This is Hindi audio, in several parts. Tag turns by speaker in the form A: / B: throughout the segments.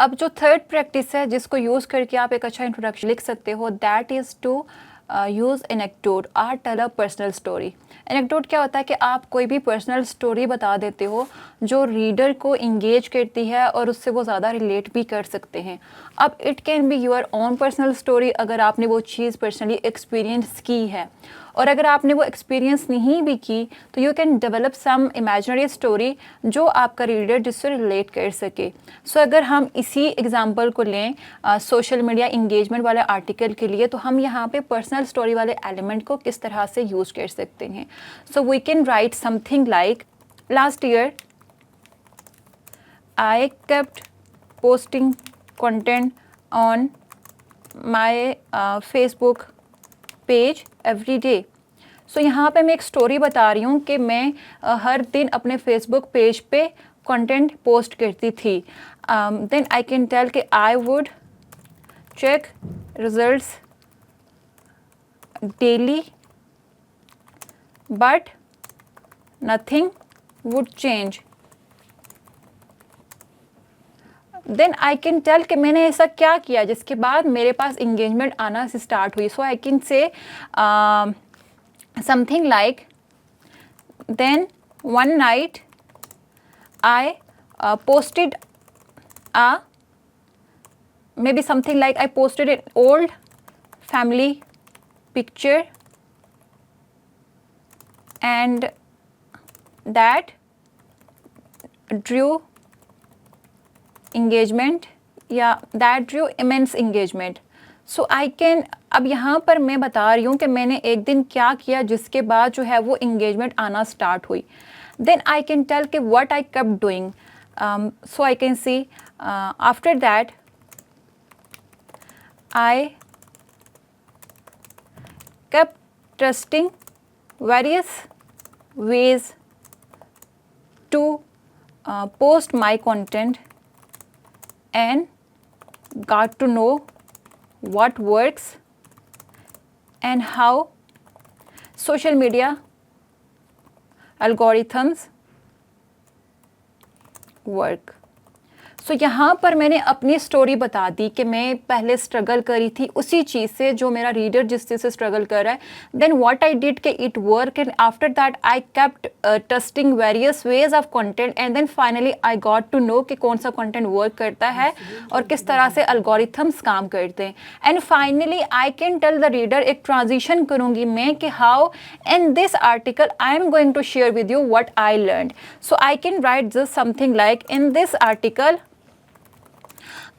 A: अब जो थर्ड प्रैक्टिस है जिसको यूज़ करके आप एक अच्छा इंट्रोडक्शन लिख सकते हो, that is to use anecdote और tell a personal story. Anecdote क्या होता है कि आप कोई भी पर्सनल स्टोरी बता देते हो जो रीडर को इंगेज करती है और उससे वो ज़्यादा रिलेट भी कर सकते हैं। अब it can be your own personal story अगर आपने वो चीज़ पर्सनली एक्सपीरियंस की है, और अगर आपने वो एक्सपीरियंस नहीं भी की तो you can develop some imaginary story जो आपका रीडर जिससे रिलेट कर सके। सो अगर हम इसी एग्जांपल को लें सोशल मीडिया इंगेजमेंट वाले आर्टिकल के लिए, तो हम यहाँ पे पर्सनल स्टोरी वाले एलिमेंट को किस तरह से यूज़ कर सकते हैं। So we can write something like, last year I kept posting content on my Facebook page every day. So यहाँ पे मैं एक स्टोरी बता रही हूँ कि मैं हर दिन अपने फेसबुक पेज पे कंटेंट पोस्ट करती थी। देन आई कैन टेल कि I would check results daily but nothing would change. Then I can tell कि मैंने ऐसा क्या किया जिसके बाद मेरे पास इंगेजमेंट आना स्टार्ट हुई। So I can say something like, then one night I posted a, maybe something like I posted an old family picture and that drew engagement, या that drew immense engagement. So I can, अब यहाँ पर मैं बता रही हूँ कि मैंने एक दिन क्या किया जिसके बाद जो है वो इंगेजमेंट आना स्टार्ट हुई। देन आई कैन टेल कि what I kept doing. So I can see after that I kept trusting various ways to post my content and got to know what works and how social media algorithms work. सो यहाँ पर मैंने अपनी स्टोरी बता दी कि मैं पहले स्ट्रगल करी थी उसी चीज़ से जो मेरा रीडर जिस चीज़ से स्ट्रगल कर रहा है। देन व्हाट आई डिड कि it work and after that I kept testing various ways of content and then finally I got to know कि कौन सा कंटेंट वर्क करता है और किस तरह से एल्गोरिथम्स काम करते हैं। And finally I can tell the reader, एक ट्रांजिशन करूँगी मैं कि how in this article I am going to share with you what I learned. So I can write just something like, in this article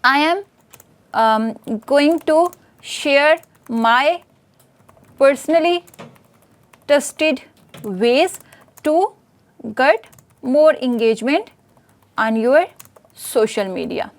A: I am going to share my personally tested ways to get more engagement on your social media.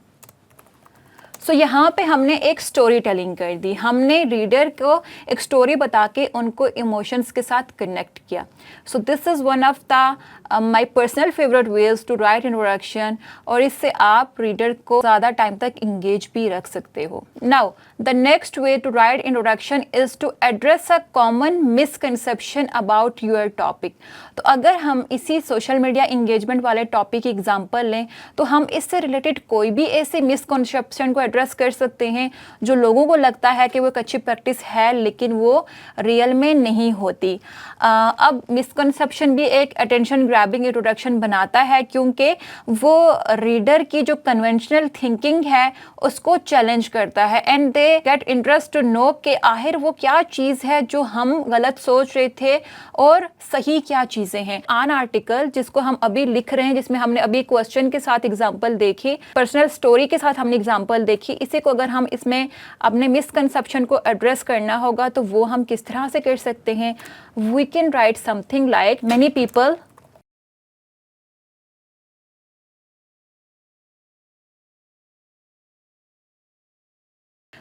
A: सो यहाँ पे हमने एक स्टोरी टेलिंग कर दी, हमने रीडर को एक स्टोरी बता के उनको इमोशंस के साथ कनेक्ट किया। So this is one of the my personal favourite ways to write introduction, और इससे आप रीडर को ज़्यादा टाइम तक इंगेज भी रख सकते हो। Now the next way to write introduction is to address a common misconception about your topic. तो अगर हम इसी सोशल मीडिया इंगेजमेंट वाले टॉपिक की एग्जांपल लें तो हम इससे रिलेटेड कोई भी ऐसे मिसकंसेप्शन को एड्रेस कर सकते हैं जो लोगों को लगता है कि वो एक अच्छी प्रैक्टिस है लेकिन वो रियल में नहीं होती। अब मिसकंसेप्शन भी एक अटेंशन ग्रैबिंग इंट्रोडक्शन बनाता है क्योंकि वो रीडर की जो कन्वेंशनल थिंकिंग है उसको चैलेंज करता है and they get interest to know कि आखिर वो क्या चीज़ है जो हम गलत सोच रहे थे और सही क्या चीज़ें हैं। आन आर्टिकल जिसको हम अभी लिख रहे हैं, जिसमें हमने अभी क्वेश्चन के साथ एग्जाम्पल देखी, पर्सनल स्टोरी के साथ हमने एग्जाम्पल देखी, इसी को अगर हम इसमें अपने मिसकंसेप्शन को एड्रेस करना होगा तो वो हम किस तरह से कर सकते हैं। We can write something like, many people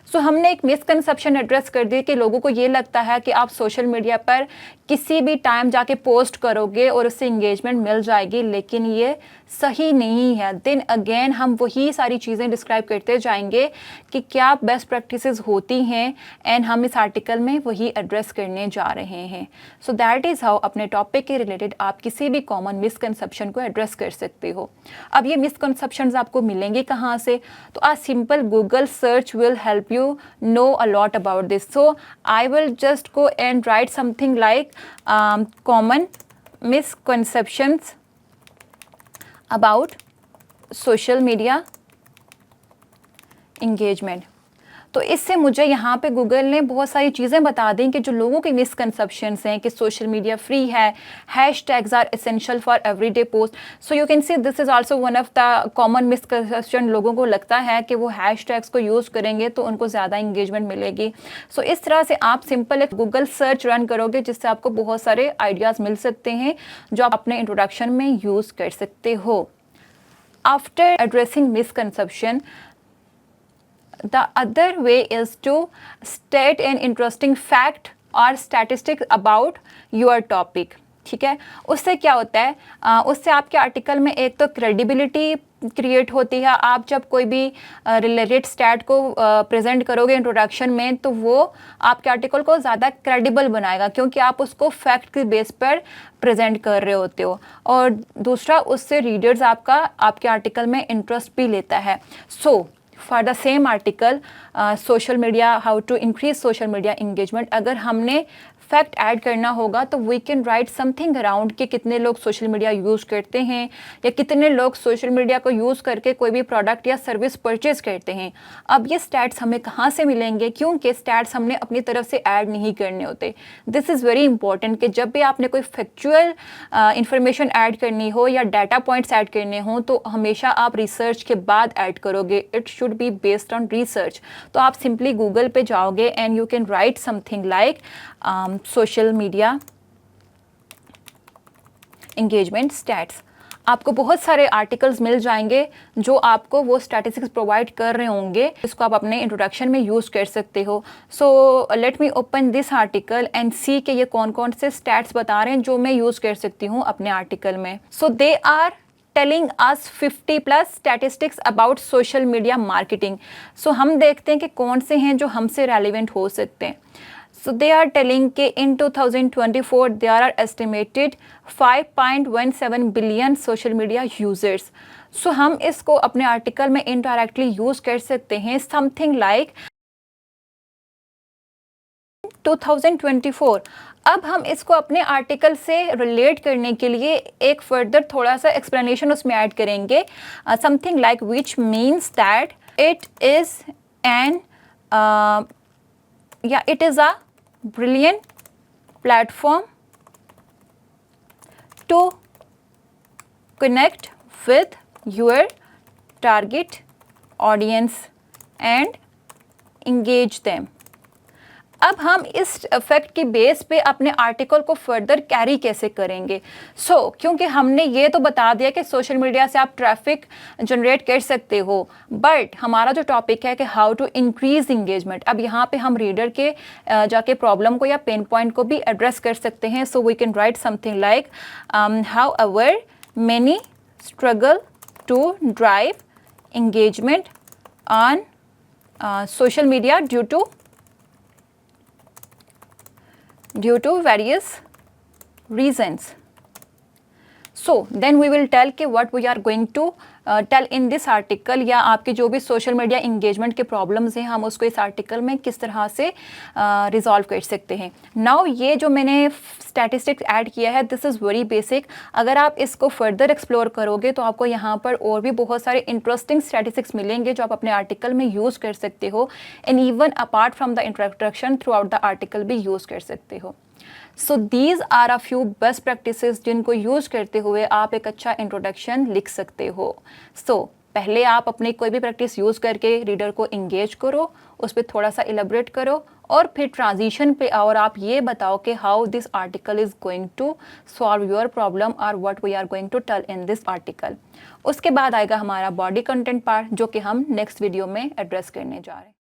A: so हमने एक मिसकंसेप्शन एड्रेस कर दी कि लोगों को ये लगता है कि आप सोशल मीडिया पर किसी भी टाइम जाके पोस्ट करोगे और उससे इंगेजमेंट मिल जाएगी, लेकिन ये सही नहीं है। देन अगेन हम वही सारी चीज़ें डिस्क्राइब करते जाएंगे कि क्या बेस्ट प्रैक्टिसेस होती हैं, एंड हम इस आर्टिकल में वही एड्रेस करने जा रहे हैं। सो दैट इज़ हाउ अपने टॉपिक के रिलेटेड आप किसी भी कॉमन मिसकंसेप्शन को एड्रेस कर सकते हो। अब ये मिसकंसेप्शंस आपको मिलेंगे कहाँ से? तो a simple Google search will help you know a lot about this. So I will just go and write something like common misconceptions about social media engagement। तो इससे मुझे यहाँ पे गूगल ने बहुत सारी चीज़ें बता दी कि जो लोगों की मिसकंसेप्शंस हैं कि सोशल मीडिया फ्री है, hashtags are essential for everyday post. So you can see this is also one of the common misconception. लोगों को लगता है कि वो हैशटैग्स को यूज़ करेंगे तो उनको ज़्यादा इंगेजमेंट मिलेगी। सो इस तरह से आप सिंपल एक गूगल सर्च रन करोगे जिससे आपको बहुत सारे आइडियाज़ मिल सकते हैं जो आप अपने इंट्रोडक्शन में यूज़ कर सकते हो। After addressing misconception, the other way is to state an interesting fact or statistic about your topic। ठीक है, उससे क्या होता है, उससे आपके आर्टिकल में एक तो क्रेडिबिलिटी क्रिएट होती है। आप जब कोई भी रिलेटेड स्टैट को प्रेजेंट करोगे इंट्रोडक्शन में तो वो आपके आर्टिकल को ज़्यादा क्रेडिबल बनाएगा, क्योंकि आप उसको फैक्ट के बेस पर प्रेजेंट कर रहे होते हो। और दूसरा, उससे रीडर्स आपके आर्टिकल में इंटरेस्ट भी लेता है। So for the same article social media, how to increase social media engagement, अगर हमने फैक्ट ऐड करना होगा तो we can write something around कि कितने लोग सोशल मीडिया यूज़ करते हैं या कितने लोग सोशल मीडिया को यूज़ करके कोई भी प्रोडक्ट या सर्विस परचेज करते हैं। अब ये स्टैट्स हमें कहाँ से मिलेंगे? क्योंकि स्टैट्स हमने अपनी तरफ से ऐड नहीं करने होते। दिस इज़ वेरी इंपॉर्टेंट कि जब भी आपने कोई फैक्चुअल इंफॉर्मेशन ऐड करनी हो या डाटा पॉइंट्स ऐड करने हो तो हमेशा आप रिसर्च के बाद ऐड करोगे। It should be based on research. तो आप सिंपली गूगल पे जाओगे and you can write something like social media engagement stats. आपको बहुत सारे आर्टिकल्स मिल जाएंगे जो आपको वो स्टैटिस्टिक्स प्रोवाइड कर रहे होंगे, इसको आप अपने इंट्रोडक्शन में यूज़ कर सकते हो। So let me open this article and see कि ये कौन कौन से स्टैट्स बता रहे हैं जो मैं यूज़ कर सकती हूँ अपने आर्टिकल में। So they are telling us 50+ statistics about social media marketing. So हम देखते हैं कि कौन से हैं जो हमसे रेलिवेंट हो सकते हैं। So they are telling कि in 2024 there are estimated 5.17 billion social media users। So हम इसको अपने आर्टिकल में indirectly यूज़ कर सकते हैं something like 2024। अब हम इसको अपने आर्टिकल से रिलेट करने के लिए एक फर्दर थोड़ा सा एक्सप्लेनेशन उसमें ऐड करेंगे, something like which means that it is an it is a brilliant platform to connect with your target audience and engage them। अब हम इस फैक्ट की बेस पे अपने आर्टिकल को फर्दर कैरी कैसे करेंगे? क्योंकि हमने ये तो बता दिया कि सोशल मीडिया से आप ट्रैफिक जनरेट कर सकते हो, बट हमारा जो टॉपिक है कि हाउ टू इंक्रीज इंगेजमेंट, अब यहाँ पे हम रीडर के जाके प्रॉब्लम को या पेन पॉइंट को भी एड्रेस कर सकते हैं। So we can write something like however many struggle to drive engagement on social media due to various reasons। So then we will tell कि what we are going to tell in this article, या आपके जो भी सोशल मीडिया इंगेजमेंट के प्रॉब्लम्स हैं हम उसको इस आर्टिकल में किस तरह से रिजॉल्व कर सकते हैं। नाउ ये जो मैंने स्टैटिस्टिक्स ऐड किया है दिस इज़ वेरी बेसिक। अगर आप इसको फर्दर एक्सप्लोर करोगे तो आपको यहाँ पर और भी बहुत सारे इंटरेस्टिंग स्टैटिस्टिक्स मिलेंगे जो आप अपने आर्टिकल में यूज़ कर सकते हो, and even apart from the introduction throughout the article भी यूज़ कर सकते हो। So these are a few best practices जिनको यूज़ करते हुए आप एक अच्छा इंट्रोडक्शन लिख सकते हो। पहले आप अपनी कोई भी प्रैक्टिस यूज़ करके रीडर को इंगेज करो, उस पर थोड़ा सा इलेबरेट करो, और फिर ट्रांजिशन पे आओ और आप ये बताओ कि how this article is going to solve your problem और what we are going to tell in this article. उसके बाद आएगा हमारा बॉडी कंटेंट पार्ट जो कि हम नेक्स्ट वीडियो में एड्रेस करने जा रहे हैं।